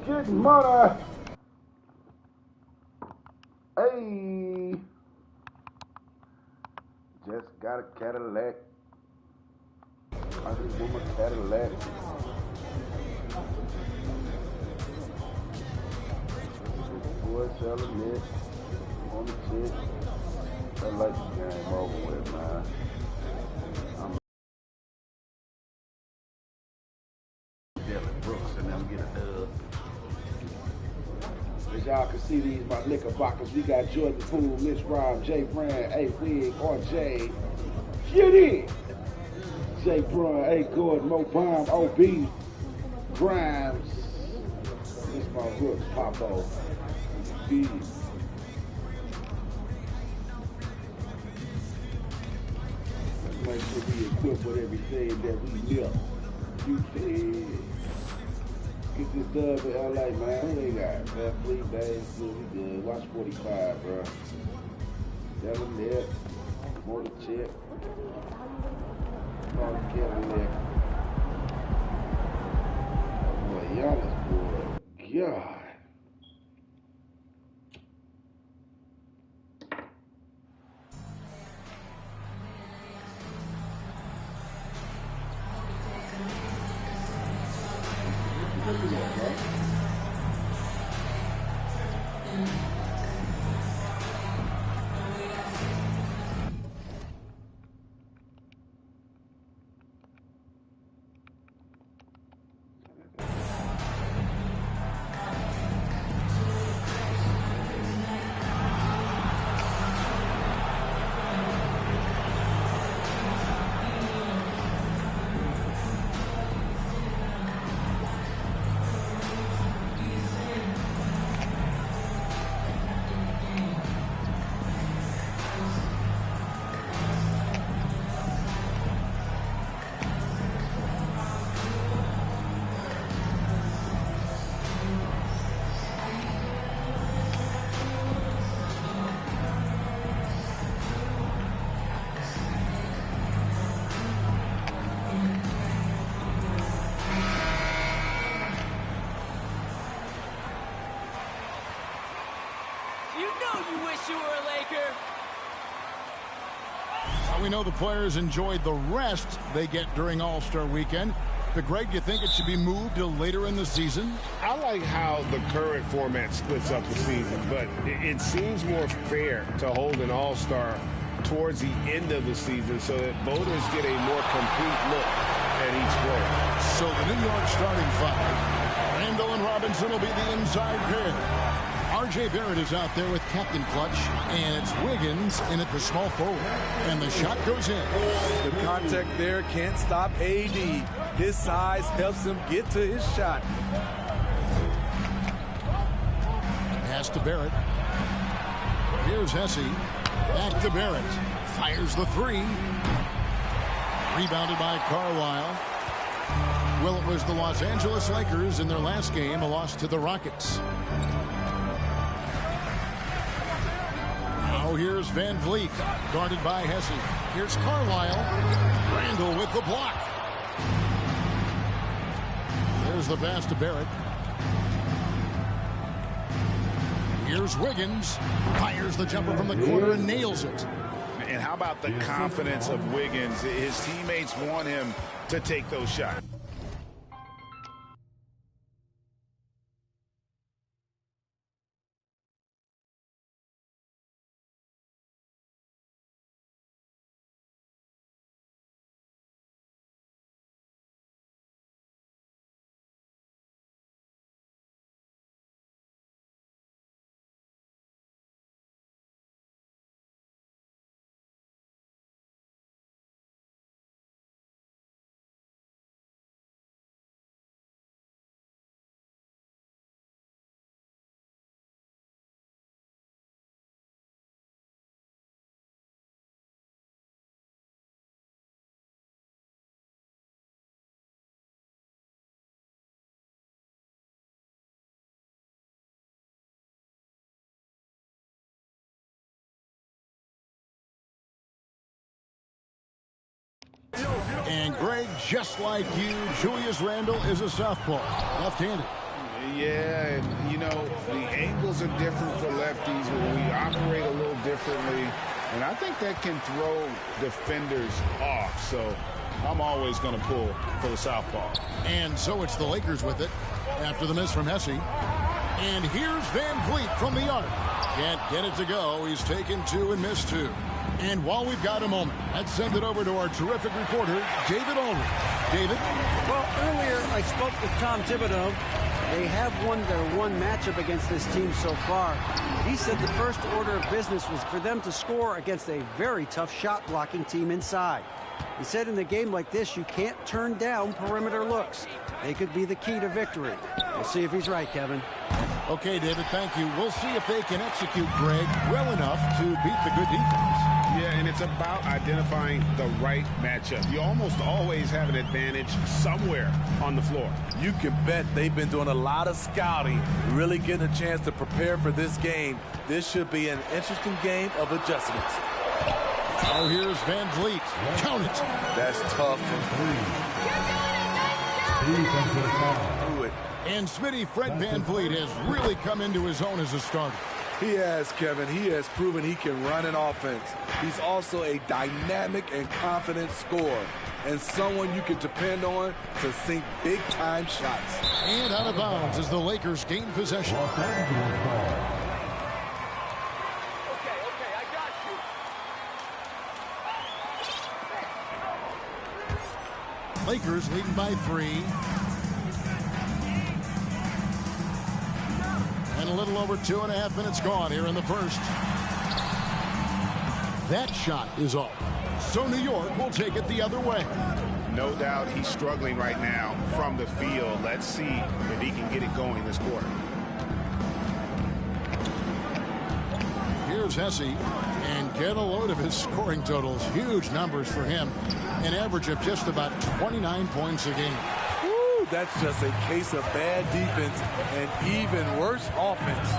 getting money. Hey. Just got a Cadillac. I just want my Cadillac. Boy selling it on the chick. I like the game over with, man. Brooks and them get a dub. As y'all can see, these my Knickerbockers. We got Jordan Poole, Mitch Rob, Jay Brand, A Wig, RJ. Get in! Jay Brand, A Gordon, Mo Bomb, OB, Grimes. This my Rooks, Popo. B. Let's make sure we equipped with everything that we need. You feel? Get this dub in LA, man. Who they got? Bad Fleet, Bad Fleet, we good. Watch 45, bro. Devin there. Motor chip. Motor Cadillac. Boy, Giannis, boy. God. We know the players enjoyed the rest they get during All-Star Weekend. But Greg, you think it should be moved to later in the season? I like how the current format splits up the season, but it seems more fair to hold an All-Star towards the end of the season so that voters get a more complete look at each player. So the New York starting five. Randall and Robinson will be the inside pair. R.J. Barrett is out there with Captain Clutch, and it's Wiggins in at the small forward. And the shot goes in. The contact there can't stop AD. His size helps him get to his shot. Pass to Barrett. Here's Hesse. Back to Barrett. Fires the three. Rebounded by Carlisle. Well, it was the Los Angeles Lakers in their last game, a loss to the Rockets. Now here's Van Vliet, guarded by Hesse. Here's Carlisle. Randall with the block. There's the pass to Barrett. Here's Wiggins. Fires the jumper from the corner and nails it. And how about the confidence of Wiggins? His teammates want him to take those shots. And Greg, just like you, Julius Randle is a southpaw, left-handed. Yeah, and, you know, the angles are different for lefties, but we operate a little differently. And I think that can throw defenders off. So I'm always going to pull for the southpaw. And so it's the Lakers with it after the miss from Hesse. And here's Van Vliet from the arc. Can't get it to go. He's taken 2 and missed 2. And while we've got a moment, let's send it over to our terrific reporter, David Ulrich. David? Well, earlier I spoke with Tom Thibodeau. They have won their one matchup against this team so far. He said the first order of business was for them to score against a very tough shot-blocking team inside. He said in a game like this, you can't turn down perimeter looks. They could be the key to victory. We'll see if he's right, Kevin. Okay, David, thank you. We'll see if they can execute Greg well enough to beat the good defense. Yeah, and it's about identifying the right matchup. You almost always have an advantage somewhere on the floor. You can bet they've been doing a lot of scouting, really getting a chance to prepare for this game. This should be an interesting game of adjustments. Oh, here's Van Vliet. Count it. That's tough. Do it. And Smitty, Fred Van Vliet has really come into his own as a starter. He has, Kevin. He has proven he can run an offense. He's also a dynamic and confident scorer, and someone you can depend on to sink big-time shots. And out of bounds as the Lakers gain possession. Lakers leading by 3. And a little over 2.5 minutes gone here in the first. That shot is off. So New York will take it the other way. No doubt he's struggling right now from the field. Let's see if he can get it going this quarter. Here's Hesse. And get a load of his scoring totals. Huge numbers for him. An average of just about 29 points a game. Woo, that's just a case of bad defense and even worse offense.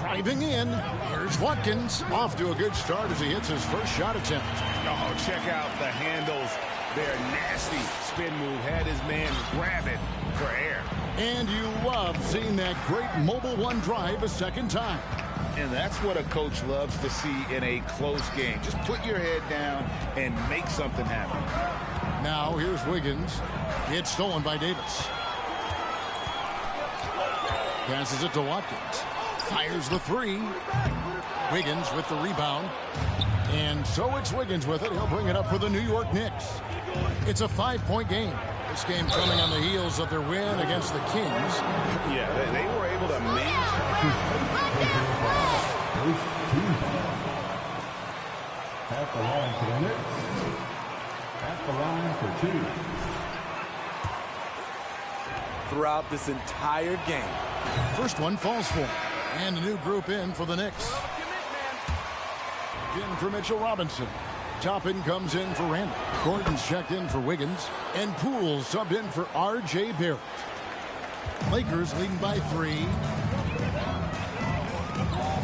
Driving in, here's Watkins. Off to a good start as he hits his first shot attempt. Oh, check out the handles. They're nasty. Spin move. Had his man grab it for air. And you love seeing that great mobile one drive a second time. And that's what a coach loves to see in a close game. Just put your head down and make something happen. Now here's Wiggins. It's stolen by Davis. Passes it to Watkins. Fires the 3. Wiggins with the rebound. And so it's Wiggins with it. He'll bring it up for the New York Knicks. It's a 5-point game. This game coming on the heels of their win against the Kings. Yeah, they were able to maintain. At the line for the Knicks. At the line for 2. Throughout this entire game. First one falls for him. And a new group in for the Knicks. In for Mitchell Robinson. Toppin comes in for Randall. Gordon's checked in for Wiggins. And Poole subbed in for R.J. Barrett. Lakers leading by 3.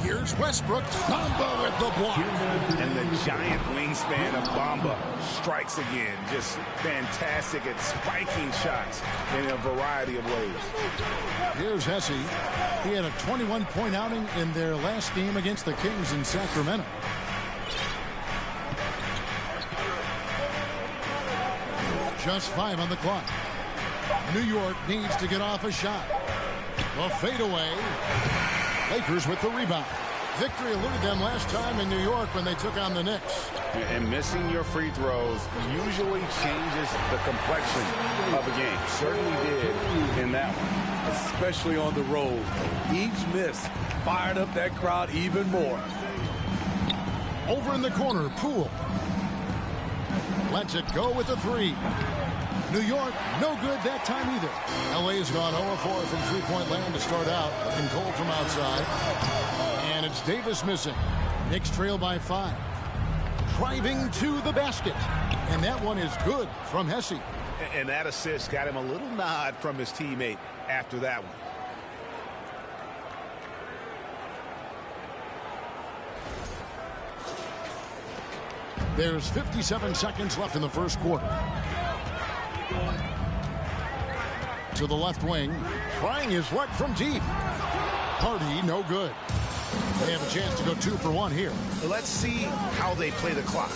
Here's Westbrook. Bamba with the block. And the giant wingspan of Bamba strikes again. Just fantastic at spiking shots in a variety of ways. Here's Hesse. He had a 21-point outing in their last game against the Kings in Sacramento. Just 5 on the clock. New York needs to get off a shot. The fadeaway. Lakers with the rebound. Victory eluded them last time in New York when they took on the Knicks. And missing your free throws usually changes the complexion of a game. Certainly did in that one. Especially on the road. Each miss fired up that crowd even more. Over in the corner, Poole. Lets it go with the 3. New York, no good that time either. LA's gone 0-4 from three-point land to start out. Looking cold from outside. And it's Davis missing. Knicks trail by 5. Driving to the basket. And that one is good from Hesse. And that assist got him a little nod from his teammate after that one. There's 57 seconds left in the first quarter. To the left wing. Trying his luck from deep. Hardy, no good. They have a chance to go 2 for 1 here. Let's see how they play the clock.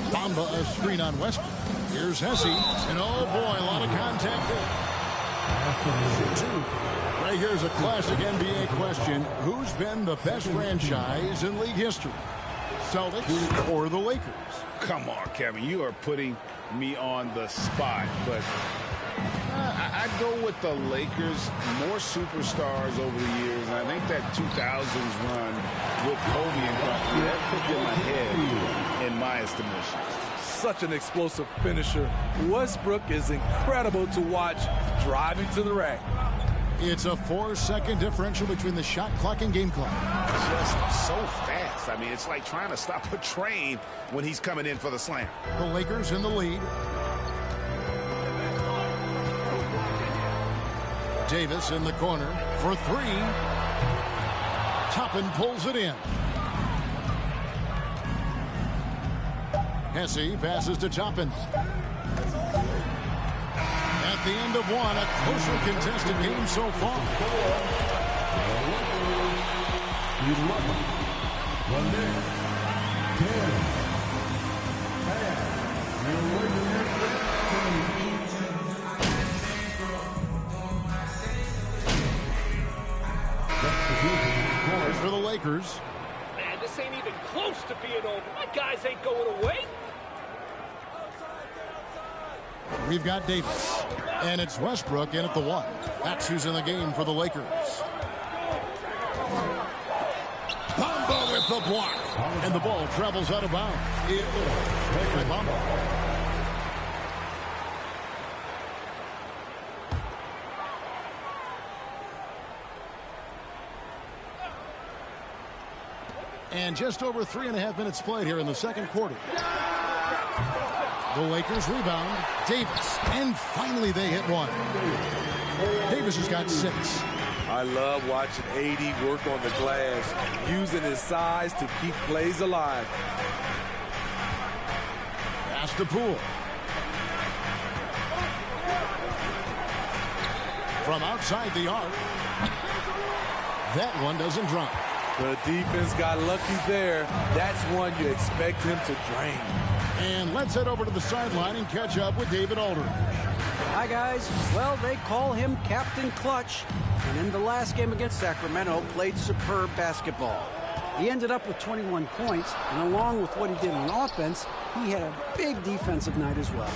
Bamba a screen on Westbrook. Here's Hesse. And oh boy, a lot of contact there. 2. Right here's a classic NBA question. Who's been the best franchise in league history? Celtics or the Lakers? Come on, Kevin. You are putting me on the spot, but I'd go with the Lakers. More superstars over the years, and I think that 2000s run with Kobe and company, that put them ahead in my estimation. Such an explosive finisher. Westbrook is incredible to watch driving to the rack. It's a 4-second differential between the shot clock and game clock. Just so fast. I mean, it's like trying to stop a train when he's coming in for the slam. The Lakers in the lead. Davis in the corner for 3. Toppin pulls it in. Hesse passes to Toppin. At the end of 1, a closer contested game so far. For the Lakers. Man, this ain't even close to being over. My guys ain't going away. We've got Davis. And it's Westbrook in at the 1. That's who's in the game for the Lakers. Bamba with the block. And the ball travels out of bounds. By Bamba. And just over 3.5 minutes played here in the second quarter. The Lakers rebound. Davis. And finally they hit 1. Davis has got 6. I love watching AD work on the glass, using his size to keep plays alive. Pass to Poole. From outside the arc. That one doesn't drop. The defense got lucky there. That's one you expect him to drain. And let's head over to the sideline and catch up with David Aldridge. Hi, guys. Well, they call him Captain Clutch. And in the last game against Sacramento, played superb basketball. He ended up with 21 points, and along with what he did on offense, he had a big defensive night as well.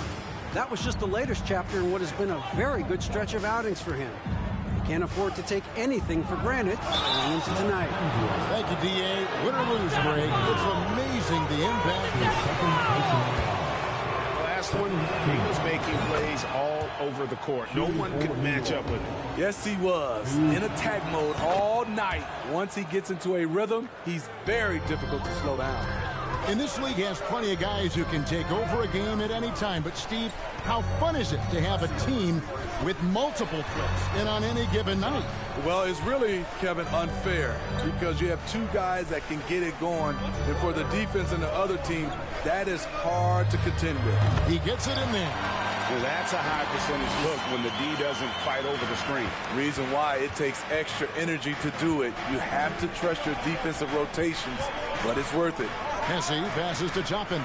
That was just the latest chapter in what has been a very good stretch of outings for him. He can't afford to take anything for granted going into tonight. Thank you, D.A. Win or lose, Greg. It's amazing the impact. Last one, he was making plays all over the court. No one could match up with him. Yes, he was. In attack mode all night. Once he gets into a rhythm, he's very difficult to slow down. And this league has plenty of guys who can take over a game at any time. But, Steve, how fun is it to have a team with multiple threats and on any given night? Well, it's really, Kevin, unfair because you have two guys that can get it going. And for the defense and the other team, that is hard to contend with. He gets it in there. Well, that's a high percentage look when the D doesn't fight over the screen. Reason why it takes extra energy to do it. You have to trust your defensive rotations, but it's worth it. Hesse passes to Toppin.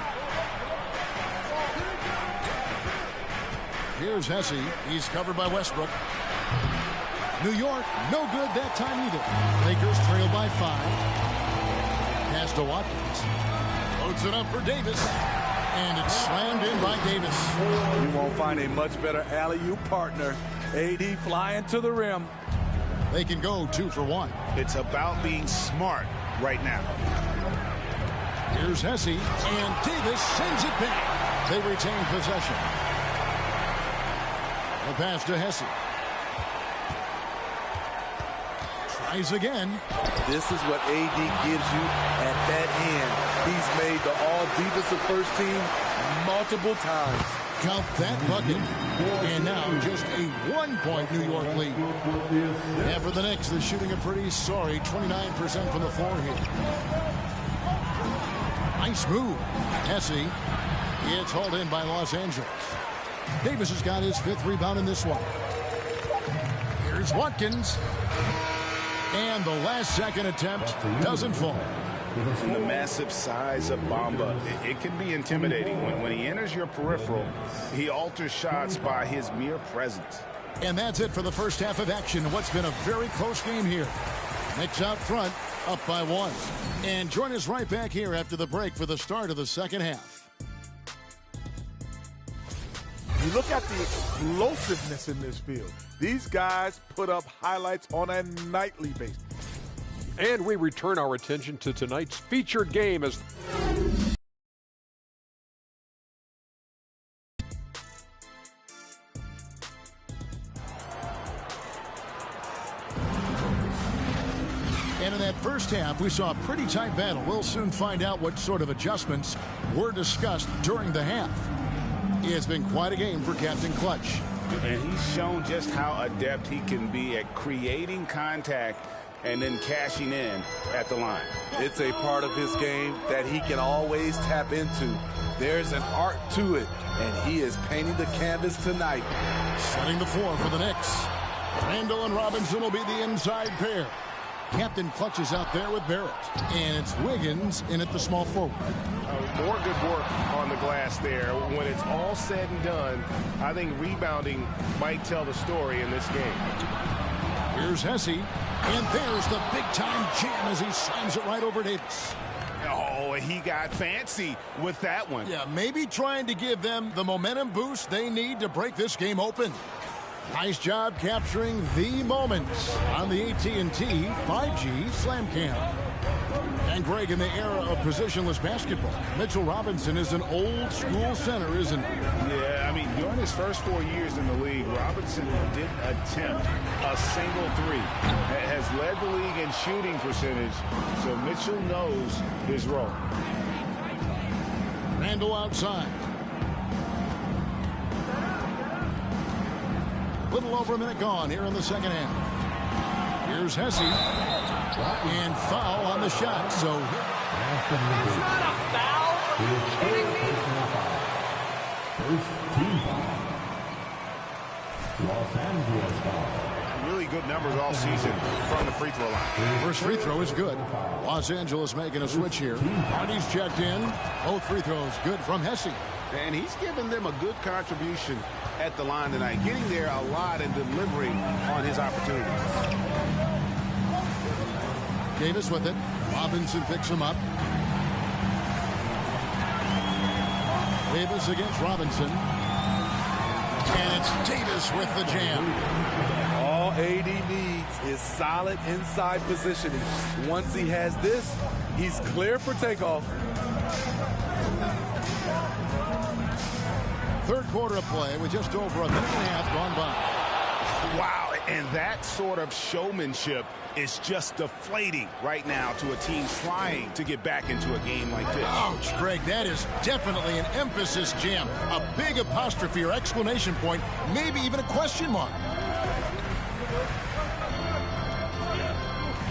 Here's Hesse. He's covered by Westbrook. New York, no good that time either. Lakers trail by 5. Pass to Watkins. Loads it up for Davis. And it's slammed in by Davis. You won't find a much better alley-oop partner. AD flying to the rim. They can go 2 for 1. It's about being smart right now. Here's Hesse, and Davis sends it back. They retain possession. The pass to Hesse. Tries again. This is what AD gives you at that end. He's made the all-defensive first team multiple times. Count that bucket. And now just a 1-point New York lead. And for the Knicks, they're shooting a pretty sorry 29% from the floor here. Nice move. Hesse. It's hauled in by Los Angeles. Davis has got his 5th rebound in this one. Here's Watkins. And the last-second attempt doesn't fall. And the massive size of Bamba, it can be intimidating. When he enters your peripheral, he alters shots by his mere presence. And that's it for the first half of action. What's been a very close game here. Knicks out front, up by 1. And join us right back here after the break for the start of the second half. You look at the explosiveness in this field. These guys put up highlights on a nightly basis. And we return our attention to tonight's featured game as and in that first half, we saw a pretty tight battle. We'll soon find out what sort of adjustments were discussed during the half. It's been quite a game for Captain Clutch. And he's shown just how adept he can be at creating contact and then cashing in at the line. It's a part of his game that he can always tap into. There's an art to it, and he is painting the canvas tonight. Setting the floor for the Knicks. Randall and Robinson will be the inside pair. Captain Clutch is out there with Barrett. And it's Wiggins in at the small forward. More good work on the glass there. When it's all said and done, I think rebounding might tell the story in this game. Here's Hesse, and there's the big-time jam as he slams it right over Davis. Oh, he got fancy with that one. Yeah, maybe trying to give them the momentum boost they need to break this game open. Nice job capturing the moments on the AT&T 5G Slam Cam. And Greg, in the era of positionless basketball, Mitchell Robinson is an old-school center, isn't he? Yeah, I mean, during his first 4 years in the league, Robinson didn't attempt a single three. Has led the league in shooting percentage, so Mitchell knows his role. Randall outside. A little over a minute gone here in the second half. Here's Hesse. And foul on the shot, so... It's not a foul. Are you kidding me? First team foul. Los Angeles foul. Really good numbers all season from the free throw line. First free throw is good. Los Angeles making a switch here. Hardy's checked in. Both free throws good from Hesse. And he's given them a good contribution at the line tonight, getting there a lot and delivering on his opportunities. Davis with it. Robinson picks him up. Davis against Robinson. And it's Davis with the jam. All AD needs is solid inside positioning. Once he has this, he's clear for takeoff. Third quarter of play with just over a minute and a half gone by. Wow, and that sort of showmanship is just deflating right now to a team trying to get back into a game like this. Ouch, Greg, that is definitely an emphasis jam. A big apostrophe or exclamation point, maybe even a question mark.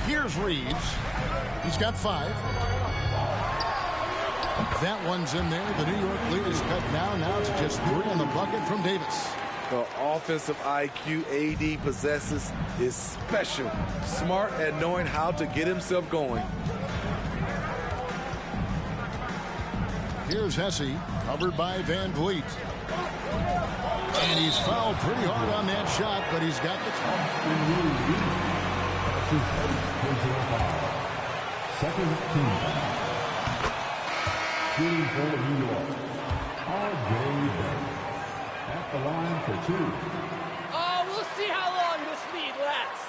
Here's Reeves. He's got 5. That one's in there. The New York lead is cut down now to just 3 on the bucket from Davis. The offensive IQ AD possesses is special. Smart at knowing how to get himself going. Here's Hesse, covered by Van Vliet. And he's fouled pretty hard on that shot, but he's got the call. Second team. Shooting for New York. RJ at the line for 2. Oh, we'll see how long this lead lasts.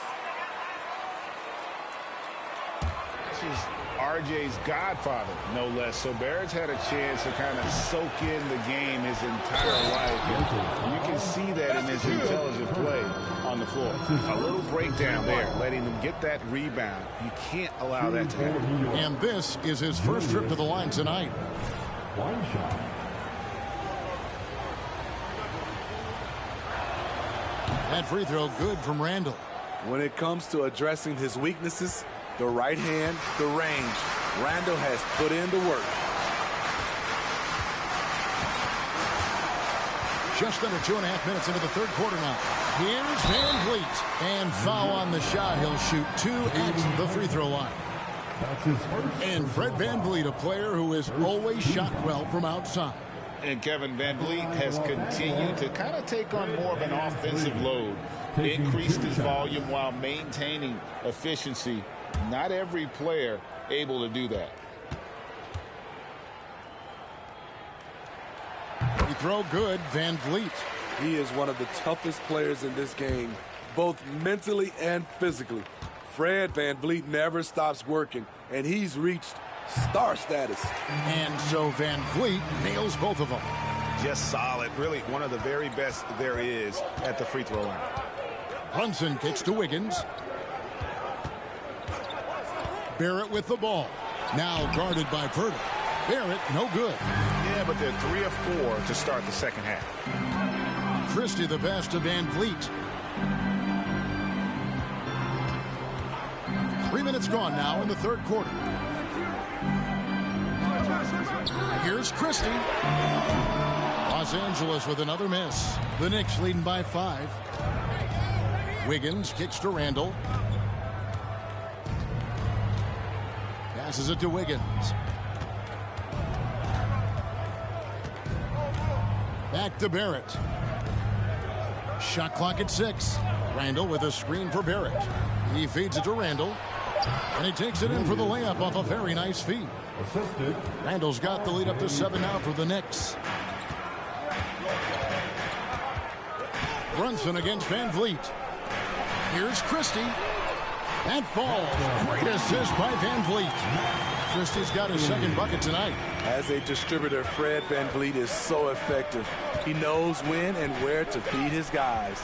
This is RJ's godfather, no less. So Barrett's had a chance to kind of soak in the game his entire life. And you can see that in his intelligent play on the floor. A little breakdown there, letting them get that rebound. You can't allow that to happen. And this is his first trip to the line tonight. One shot. That free throw good from Randall. When it comes to addressing his weaknesses, the right hand, the range, Randall has put in the work. Just under 2.5 minutes into the third quarter now. Here's Van Vliet. And foul on the shot. He'll shoot 2 at the free throw line. That's his first. And Fred Van Vliet, a player who has always shot well from outside. And Kevin Van Vliet has continued to kind of take on more of an offensive load. Increased his volume while maintaining efficiency. Not every player able to do that. Free throw good, Van Vliet. He is one of the toughest players in this game, both mentally and physically. Fred Van Vliet never stops working, and he's reached star status. And so Van Vliet nails both of them. Just solid. Really one of the very best there is at the free throw line. Brunson kicks to Wiggins. Barrett with the ball. Now guarded by Verta. Barrett, no good. Yeah, but they're 3 of 4 to start the second half. Christie the best to Van Vliet. 3 minutes gone now in the third quarter. Here's Christie. Los Angeles with another miss. The Knicks leading by 5. Wiggins kicks to Randall. Passes it to Wiggins. Back to Barrett. Shot clock at 6. Randall with a screen for Barrett. He feeds it to Randall. And he takes it in for the layup off a very nice feed. Assisted. Randall's got the lead up to 7 now for the Knicks. Brunson against Van Vliet. Here's Christie. That falls. Great assist by Van Vliet. Christie's got his second bucket tonight. As a distributor, Fred Van Vliet is so effective. He knows when and where to feed his guys.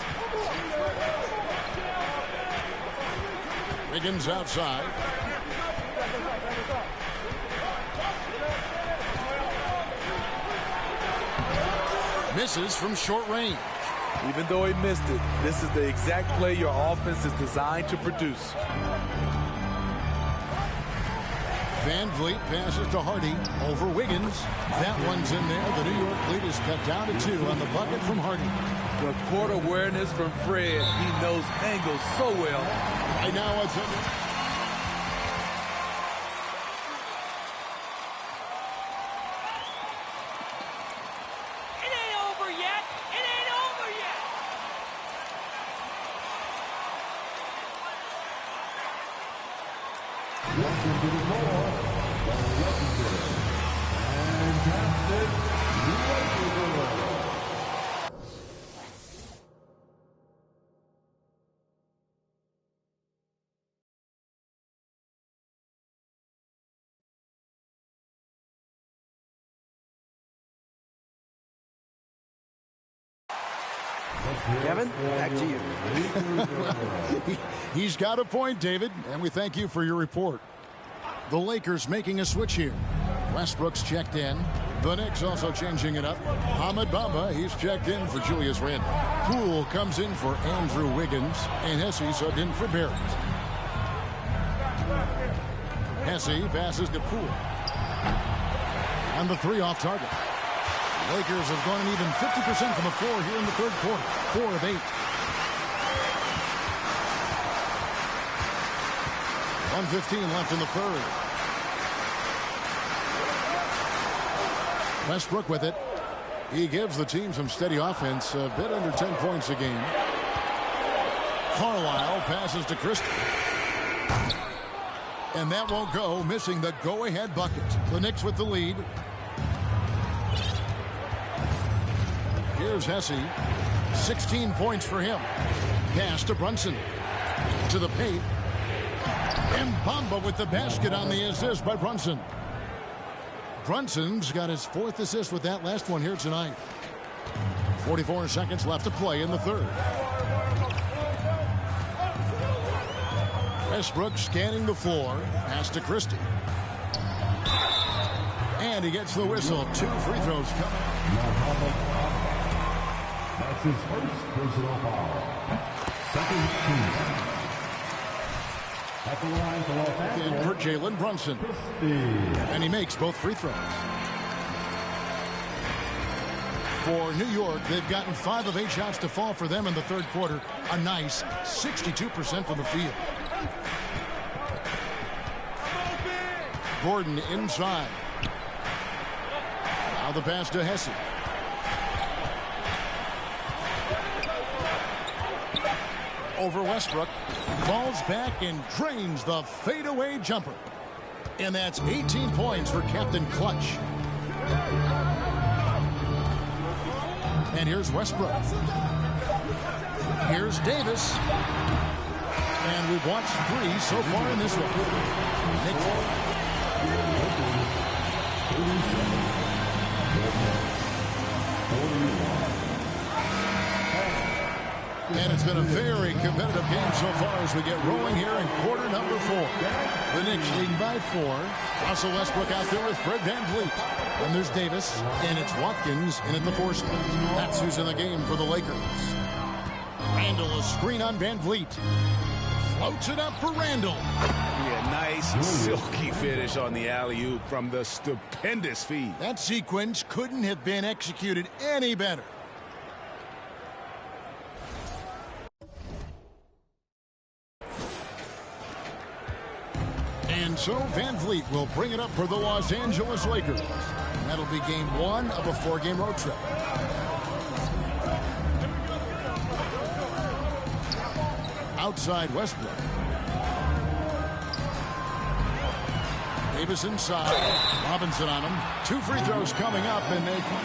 Wiggins outside. Misses from short range. Even though he missed it, this is the exact play your offense is designed to produce. Van Vliet passes to Hardy over Wiggins. That one's in there. The New York lead is cut down to 2 on the bucket from Hardy. The court awareness from Fred. He knows angles so well. Right now it's in. It ain't over yet. It ain't over yet. Welcome to the floor, the legendary, fantastic Lakers. Kevin, back to you. He's got a point, David, and we thank you for your report. The Lakers making a switch here. Westbrook's checked in. The Knicks also changing it up. Ahmed Bamba, he's checked in for Julius Randle. Poole comes in for Andrew Wiggins, and Hesse subbed in for Barrett. Hesse passes to Poole. And the 3 off target. Lakers have gone an even 50% from the floor here in the third quarter. 4 of 8. 1:15 left in the third. Westbrook with it. He gives the team some steady offense, a bit under 10 points a game. Carlisle passes to Christie. And that won't go, missing the go-ahead bucket. The Knicks with the lead. Here's Hesse. 16 points for him. Pass to Brunson. To the paint. And Bamba with the basket on the assist by Brunson. Brunson's got his 4th assist with that last one here tonight. 44 seconds left to play in the third. Westbrook scanning the floor. Pass to Christie. And he gets the whistle. 2 free throws coming. That's his first personal foul. Second team. At the line for Los Angeles. In for Jalen Brunson. And he makes both free throws. For New York, they've gotten 5 of 8 shots to fall for them in the third quarter. A nice 62% from the field. Gordon inside. Now the pass to Hesse. Over Westbrook. Falls back and drains the fadeaway jumper. And that's 18 points for Captain Clutch. And here's Westbrook. Here's Davis. And we've watched 3 so far in this one. And it's been a very competitive game so far as we get rolling here in quarter number 4. The Knicks leading by 4. Russell Westbrook out there with Fred VanVleet. And there's Davis, and it's Watkins in at the 4 spot. That's who's in the game for the Lakers. Randall, a screen on VanVleet. Floats it up for Randall. Yeah, nice silky finish on the alley-oop from the stupendous feed. That sequence couldn't have been executed any better. And so VanVleet will bring it up for the Los Angeles Lakers. And that'll be game 1 of a 4-game road trip. Outside Westbrook. Davis inside. Robinson on him. 2 free throws coming up, and they come.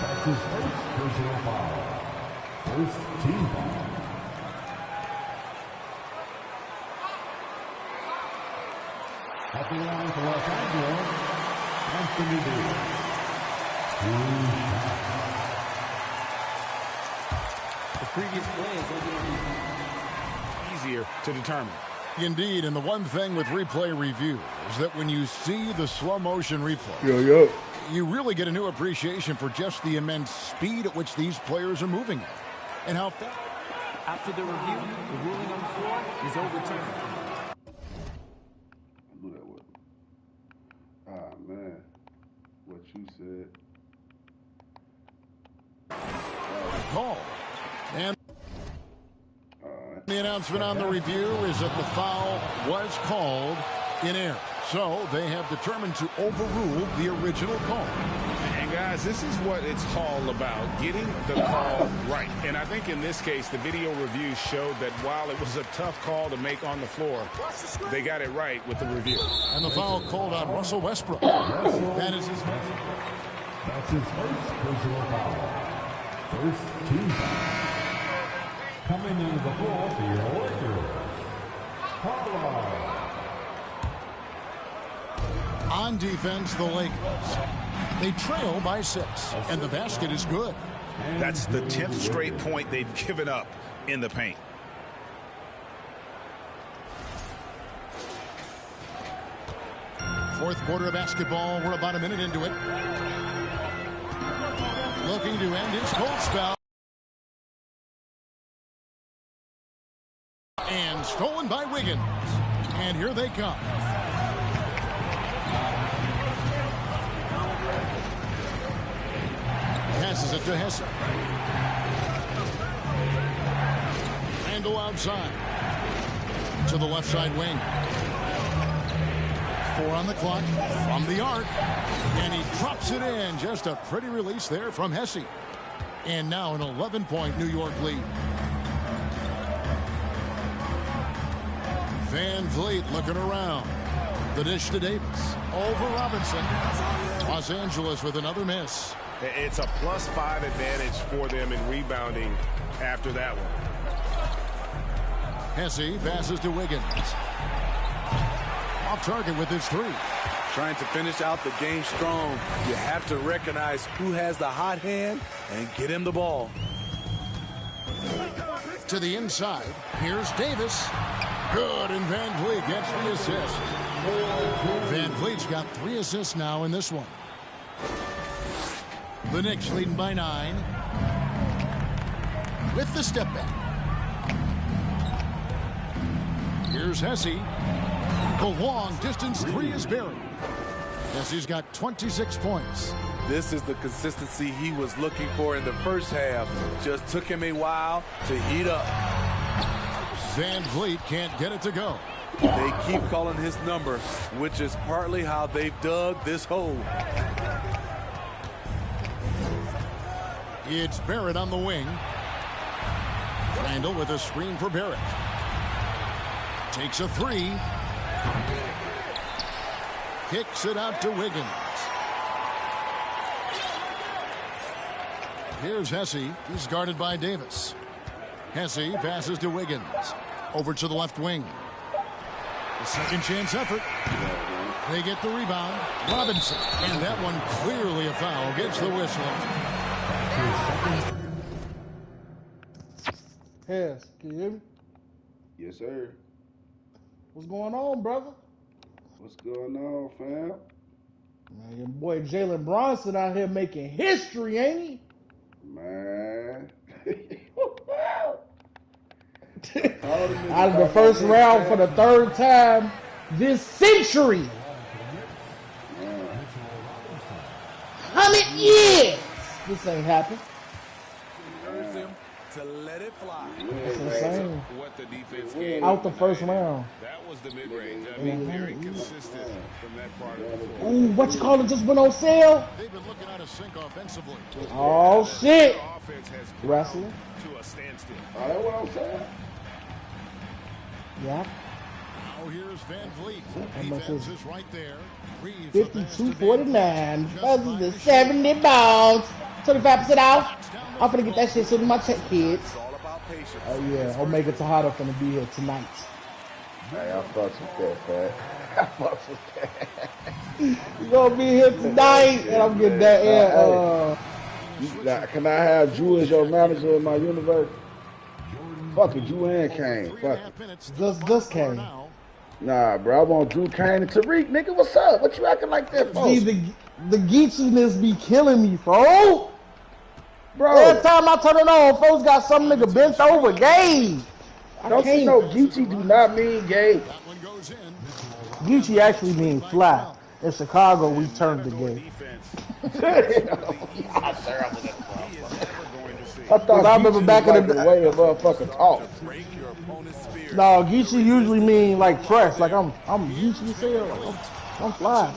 That's his first personal foul. First team foul. At the line for Los Angeles, Anthony Davis. The previous play is easier to determine. Indeed, and the one thing with replay review is that when you see the slow motion replay, you really get a new appreciation for just the immense speed at which these players are moving at. And how fast. After the review, the ruling on the floor is overturned. Do that with. Ah, man. What you said. Call. And the announcement on the review is that the foul was called in error. So they have determined to overrule the original call. And guys, this is what it's all about, getting the call right. And I think in this case, the video review showed that while it was a tough call to make on the floor, they got it right with the review. And the foul called on Russell Westbrook. That is his first. That's his first personal foul. First team foul. Coming into the floor for your Lakers. Harlow. On defense, the Lakers. They trail by 6, and the basket is good. That's the 10th straight point they've given up in the paint. Fourth quarter of basketball. We're about a minute into it. Looking to end his cold spell. And stolen by Wiggins. And here they come. Passes it to Hesse. Randall outside. To the left side wing. 4 on the clock from the arc. And he drops it in. Just a pretty release there from Hesse. And now an 11-point New York lead. VanVleet looking around. The dish to Davis. Over Robinson. Los Angeles with another miss. It's a +5 advantage for them in rebounding after that one. Hesse passes to Wiggins. Off target with his 3. Trying to finish out the game strong. You have to recognize who has the hot hand and get him the ball. To the inside. Here's Davis. Good, and VanVleet gets the assist. VanVleet's got 3 assists now in this one. The Knicks leading by 9. With the step back. Here's Hesse. The long distance 3 is buried. Hesse's got 26 points. This is the consistency he was looking for in the first half. Just took him a while to heat up. Van Vliet can't get it to go. They keep calling his number, which is partly how they've dug this hole. It's Barrett on the wing. Randall with a screen for Barrett. Takes a three. Kicks it out to Wiggins. Here's Hesse. He's guarded by Davis. Hesse passes to Wiggins. Over to the left wing. The second chance effort. They get the rebound. Robinson. And that one clearly a foul. Gets the whistle. Yes, can you hear me? Yes, sir. What's going on, brother? What's going on, fam? Man, your boy Jalen Bronson out here making history, ain't he? Man. Out of the first round for the third time this century. 100 years. This ain't happened. To let it fly. That's insane. What the defense gave Out the first round. That was the mid-range. I mean, very consistent from that part of the floor. Ooh, what you call it just went on sale? They've been looking out of sync offensively. Oh, shit. Offense has Wrestling. to a standstill. Oh, that's what I'm saying. Yeah. Now here's Van Vliet. How much Defense is is right there. 52-49. Buzzes to 70 balls. 25% off. I'm finna get that shit soon as my check, kids. Oh yeah, Omega Tejada finna be here tonight. Hey, I fucks with that, fat. I fucks with that. You gonna be here tonight, and I'm getting that Can I have Drew as your manager in my universe? Fuck it, Drew and Kane. Fuck it. Just Kane. Nah, bro, I want Drew, Kane, and Tariq. Nigga, what's up? What you acting like that for? See, the geechiness be killing me, folks. Bro, every time I turn it on, folks got some nigga bent over gay. Don't you know Geechee do not mean gay? Geechee actually means fly. In Chicago, we turned to gay. I thought I remember back in the way a motherfucker talk. No, Geechee usually mean like fresh. Like I'm Geechee as hell. Like, I'm fly.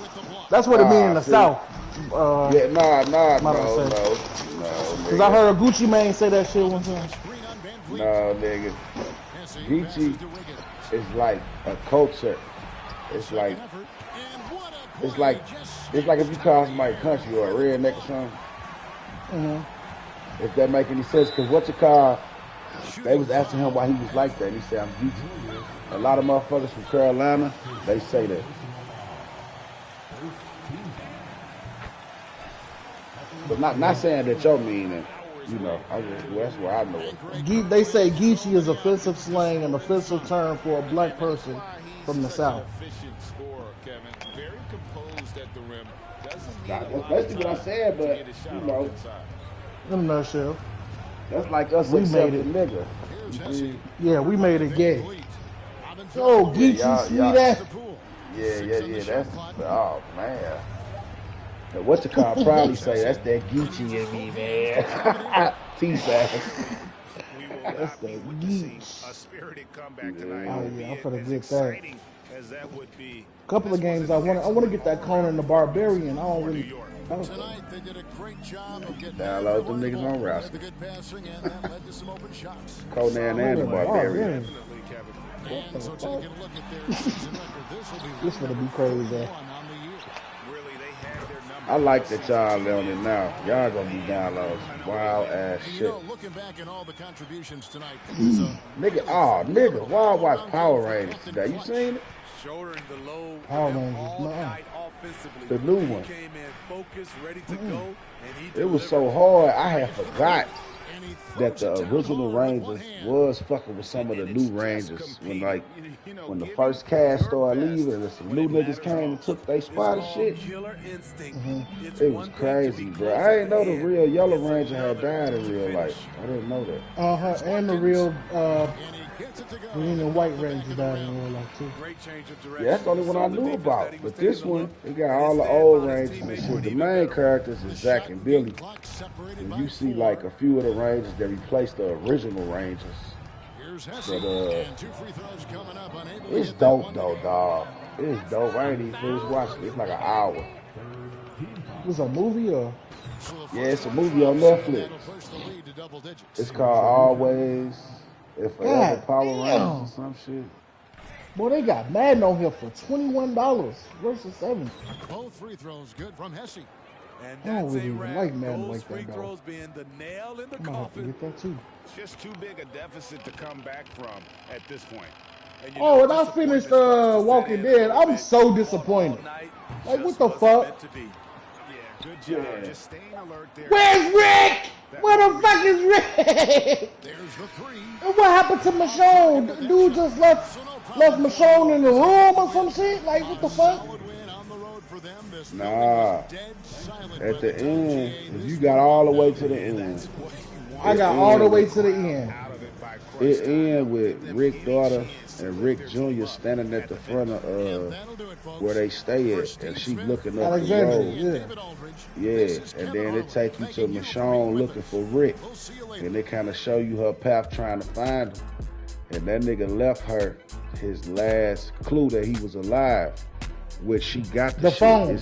That's what it mean in the South. Yeah, no. Because I heard a Gucci Mane say that shit one time. No, nigga. Geechee is like a culture. It's like if you call somebody country or a redneck or something. Mm-hmm. If that make any sense, because what you call, they was asking him why he was like that. And he said, I'm Geechee. A lot of motherfuckers from Carolina, they say that. But not saying that you're mean, and you know, that's where I know it. They say Geechee is offensive slang, an offensive term for a black person from the South. That's basically what I said, but you know, In a nutshell. That's like us We made accepting nigga. Yeah, we made it gay. Yo, Geechee, see that? Yeah. That's oh man. What you call probably say that's that Geechee in me, man. T-size. That's that Geech. A spirited comeback tonight. Oh yeah, I'm finna get that. As that would be. Couple of games I want to get that Conan the Barbarian. I don't really. Tonight they did a great job of getting download them niggas on Rousey. Conan and the Barbarian. And so taking a look at their season record, This is gonna be crazy. I like that y'all on it now. Y'all gonna be downloads. Wild ass shit. You know, looking back at all the contributions tonight, nigga, Wild Watch Power Rangers today. You seen it? Power Rangers, no. The new one. It was so hard, I had forgot. that the original Rangers was fucking with some of the new Rangers when the first cast started leaving and some new niggas came and took their spot and shit. It was crazy, bro. I didn't know the real Yellow Ranger had died in real life. I didn't know that. And the real green and white Ranger died in real life too. Yeah, that's the only one I knew about. But this one, it got all the old Rangers and shit. The main characters is Zack and Billy. And you see like a few of the Rangers that replaced the original Rangers. But it's dope though, dog. It's dope. I ain't even finished watching it. It's like an hour. It's a movie or? Yeah, it's a movie on Netflix. It's called Always and Forever Power Rangers or some shit. Boy, they got Madden on here for $21 versus $70. Both free throws good from Hesse. And I don't really even like Madden like that, though. I'm gonna have to get that too. Just too big a deficit to come back from at this point. Oh, and I finished Walking Dead. I'm so disappointed. Like, what the fuck? Good job. Just staying alert there. Where's Rick? Where the fuck is Rick? And what happened to Michonne? Dude just left Michonne in the room or some shit? Like, what the fuck? Nah. At the end, if you got all the way to the end. I got all the way to the end. It ended with Rick's daughter and Rick Jr. standing at the front of where they stay at, and she looking up the road. Yeah, and then it take you to Michonne looking for Rick, and they kind of show you her path trying to find him. And that nigga left her his last clue that he was alive, which she got the shit. Phone.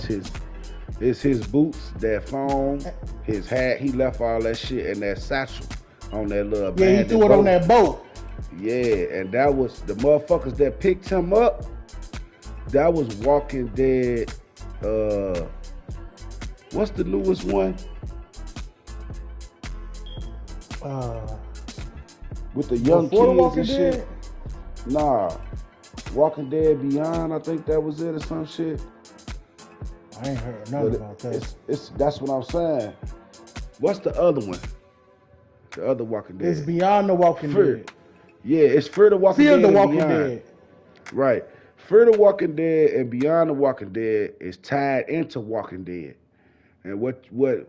It's his boots, that phone, his hat. He left all that shit in that satchel on that little abandoned boat. Yeah, he threw it on that boat. Yeah, and that was the motherfuckers that picked him up. That was Walking Dead. What's the newest one? With the young kids and shit. Dead? Nah, Walking Dead Beyond. I think that was it or some shit. I ain't heard nothing about that. That's what I'm saying. What's the other one? The other Walking Dead. It's Beyond the Walking Dead. Yeah, it's Fear the Walking Fear Dead. the Walking Dead. Right. Fear the Walking Dead and Beyond the Walking Dead is tied into Walking Dead. And what you're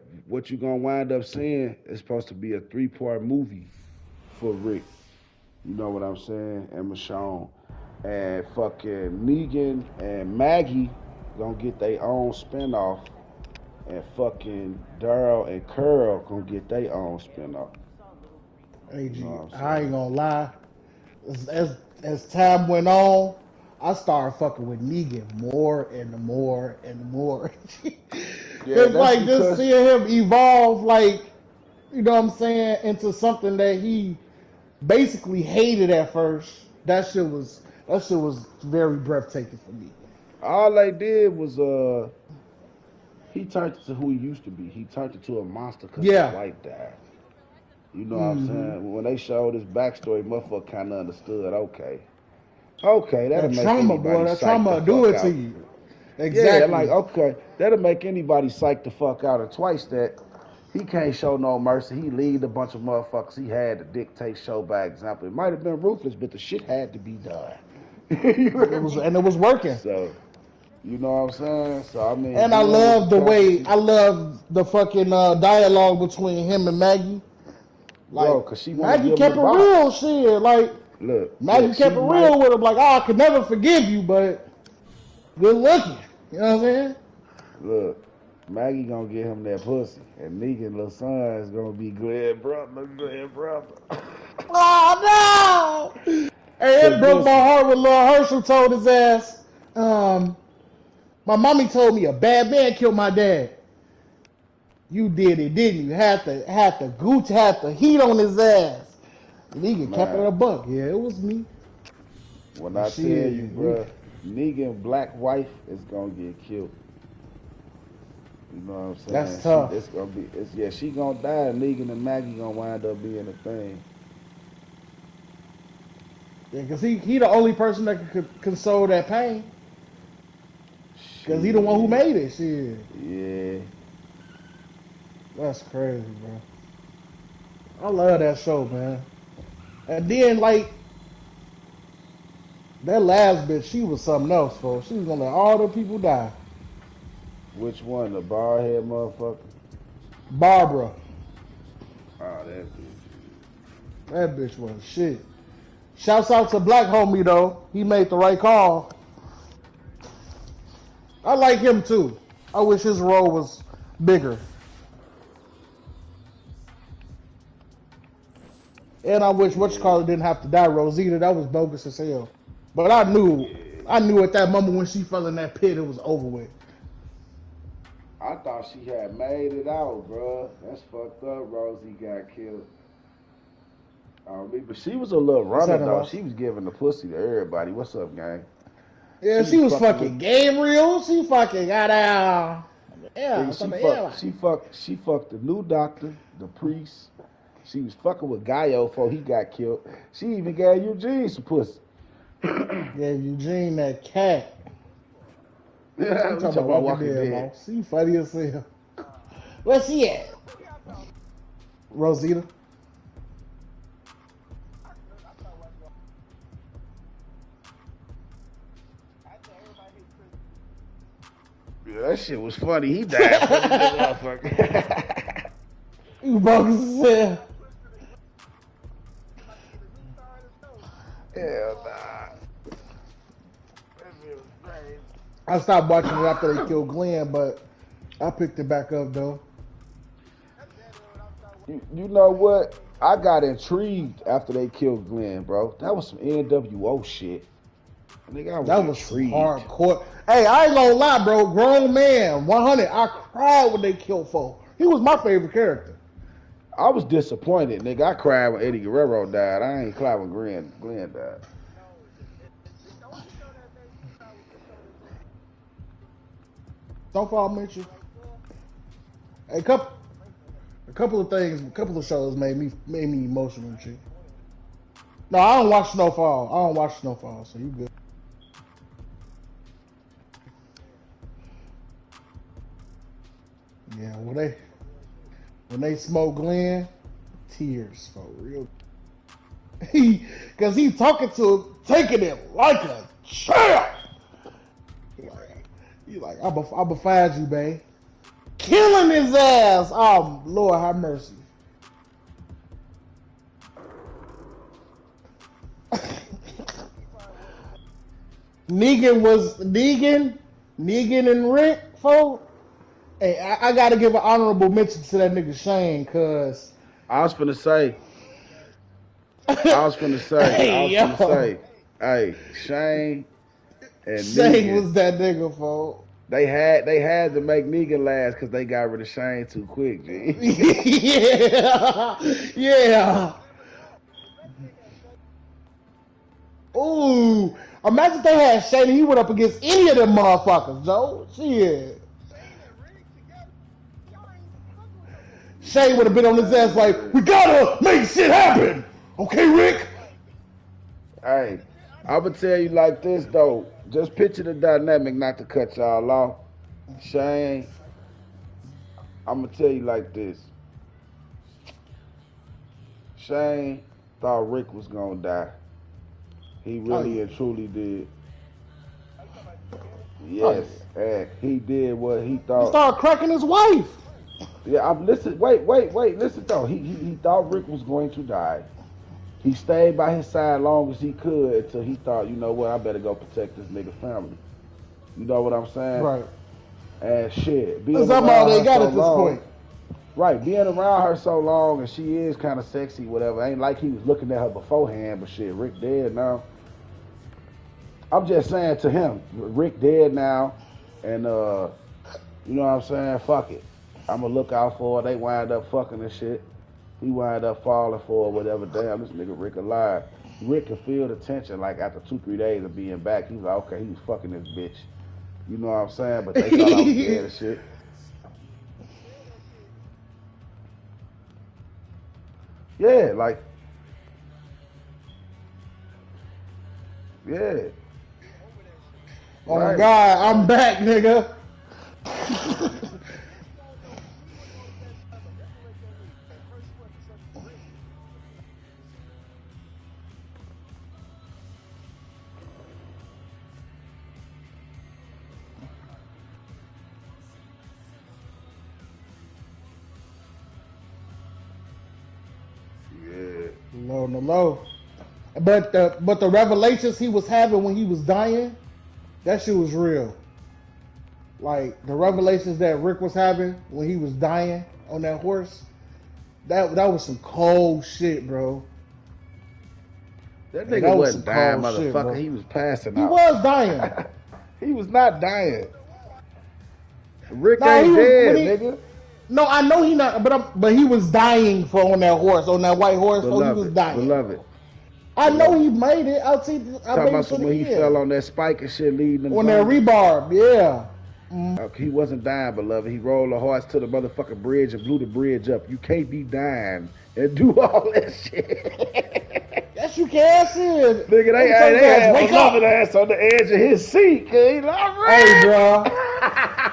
gonna wind up seeing is supposed to be a 3-part movie for Rick. You know what I'm saying? And Michonne. And fucking Negan and Maggie gonna get their own spinoff. And fucking Daryl and Carl gonna get their own spinoff. Hey, G, I ain't gonna lie. As time went on, I started fucking with Negan more and more and more. It's like just seeing him evolve, like, you know what I'm saying, into something that he basically hated at first. That shit was very breathtaking for me. All they did was he turned into who he used to be. He turned into a monster because his wife died. You know what I'm saying? When they showed his backstory, motherfucker kind of understood. Okay, that'll make trauma, boy. That trauma do it to you. Exactly. Yeah, like, okay, that'll make anybody psych the fuck out. And twice that, he can't show no mercy. He lead a bunch of motherfuckers he had to dictate, show by example. It might have been ruthless, but the shit had to be done. And it was working. So, you know what I'm saying? So, I mean. And I love the fucking dialogue between him and Maggie. Like, bro, cause she Maggie kept it real, shit. Like, Maggie kept it real with him. Like, I could never forgive you, but good looking. You know what I'm saying? Look, Maggie gonna get him that pussy, and Negan little son is gonna be good brother. Oh no! Hey, it broke my heart when Lil Herschel told his ass, my mommy told me a bad man killed my dad. You did it, didn't you? Had the heat on his ass. Negan kept it a buck. Yeah, it was me. When I tell you, bro, Negan black wife is gonna get killed. You know what I'm saying? That's tough. She gonna die. Negan and Maggie gonna wind up being a thing. Yeah, because he the only person that could console that pain. Because he the one who made it, shit. Yeah. That's crazy, bro. I love that show, man. And then like that last bitch, she was something else, folks. She was gonna let all the people die. Which one? The bald head motherfucker? Barbara. Oh, that bitch. That bitch was shit. Shouts out to Black Homie though. He made the right call. I like him too. I wish his role was bigger. And I wish whatchamacallit didn't have to die. Rosita, that was bogus as hell. But I knew at that moment when she fell in that pit, it was over with. I thought she had made it out, bro. That's fucked up. Rosie got killed. But she was a little runner, though. She was giving the pussy to everybody. What's up, gang? Yeah, she was fucking Gabriel. She fucking got out. Yeah, she fucked the new doctor, the priest. She was fucking with Gaio before he got killed. She even gave Eugene some pussy. Gave Eugene that cat. Yeah, I'm talking about Walking Dead, boss. She funny as hell. Where's she at? Rosita. Yeah, that shit was funny. He died. Motherfucker. You bogus as hell. Hell nah. I stopped watching it after they killed Glenn, but I picked it back up though. You know what? I got intrigued after they killed Glenn, bro. That was some NWO shit. Nigga, that was hardcore. Hey, I ain't gonna lie, bro. Grown man, 100. I cried when they killed folk. He was my favorite character. I was disappointed, nigga. I cried when Eddie Guerrero died. I ain't cried when Glenn died. Don't fall, Mitchell. A couple of things, a couple of shows made me emotional and shit. No, I don't watch Snowfall. So you good. Yeah, when they smoke Glenn, tears for real. Cause he talking to him, taking it like a champ. He like, I'ma find you, babe. Killing his ass. Oh, Lord have mercy. Negan and Rick, folks. Hey, I gotta give an honorable mention to that nigga Shane, cause I was finna say, hey, Shane and Shane Negan, was that nigga, folks. They had to make Negan last because they got rid of Shane too quick, G. yeah. Ooh, imagine if they had Shane and he went up against any of them motherfuckers, Joe. Shit. Shane would have been on his ass like, we gotta make shit happen. Okay, Rick? Hey, I'm going to tell you like this, though. Just picture the dynamic, not to cut y'all off. Shane, I'm going to tell you like this. Shane thought Rick was going to die. He really and truly did. Yes, and he did what he thought. He started cracking his wife. Yeah, listen, wait, listen though. He thought Rick was going to die. He stayed by his side long as he could until he thought, you know what, I better go protect this nigga family. You know what I'm saying? Right. And shit, being around all they got at this point. Right, being around her so long, and she is kind of sexy, whatever. Ain't like he was looking at her beforehand, but shit, Rick dead now. I'm just saying to him, Rick dead now, and you know what I'm saying? Fuck it. I'm gonna look out for her. They wind up fucking and shit. He wind up falling for her, whatever. Damn, this nigga Rick alive. Rick can feel the tension, like after 2-3 days of being back. He's like, okay, he was fucking this bitch. You know what I'm saying? But they thought I was dead and shit. Yeah, like, yeah. Oh my God, I'm back, nigga. On the low. But the revelations he was having when he was dying, that shit was real. Like the revelations that Rick was having when he was dying on that horse, that was some cold shit, bro. That nigga wasn't dying, motherfucker. Shit, he was passing out. He was dying. He was not dying. Rick ain't dead, nigga. No, I know he not, but he was dying on that horse, on that white horse. So he was dying. Beloved. I know he made it. Talking about when he fell on that spike and shit leading him on that rebar, yeah. He wasn't dying, beloved. He rolled the horse to the motherfucking bridge and blew the bridge up. You can't be dying and do all that shit. Yes, you can, shit. Nigga, they had beloved ass on the edge of his seat. Hey, bro.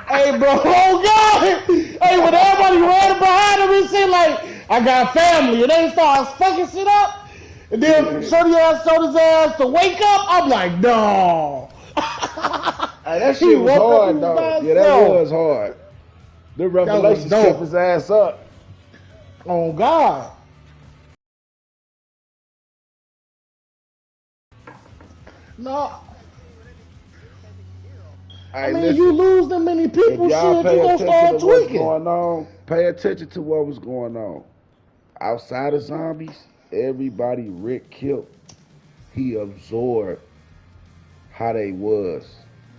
Hey, bro. Oh, God. Hey, when everybody ran behind him, he said, like, I got family. And they started fucking shit up. And then Shorty ass told his ass to wake up. I'm like, no. Hey, that shit was hard, though. Yeah, that was hard. The revelations kept his ass up. Oh, God. No. I mean, listen, you lose that many people, shit, you gonna start tweaking. Going on, pay attention to what was going on. Outside of zombies, everybody Rick killed, he absorbed how they was.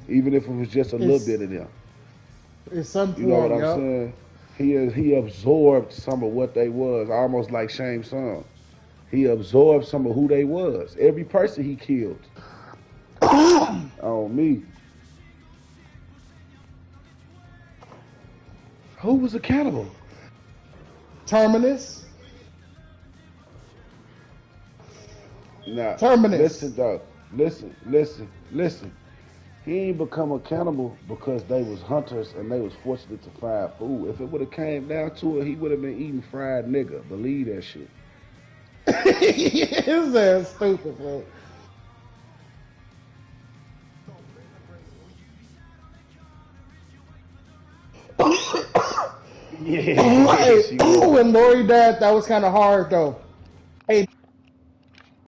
Even if it was just a little bit of them. It's something. You know what I'm saying? He absorbed some of what they was, almost like Shame's son. He absorbed some of who they was. Every person he killed. On me. Who was accountable? Terminus. Nah, Terminus. Listen, dog. Listen. He ain't become accountable because they was hunters and they was fortunate to find food. If it would have came down to it, he would have been eating fried nigga. Believe that shit. His ass stupid, bro. Yeah. When Lori died, that was kind of hard, though. Hey.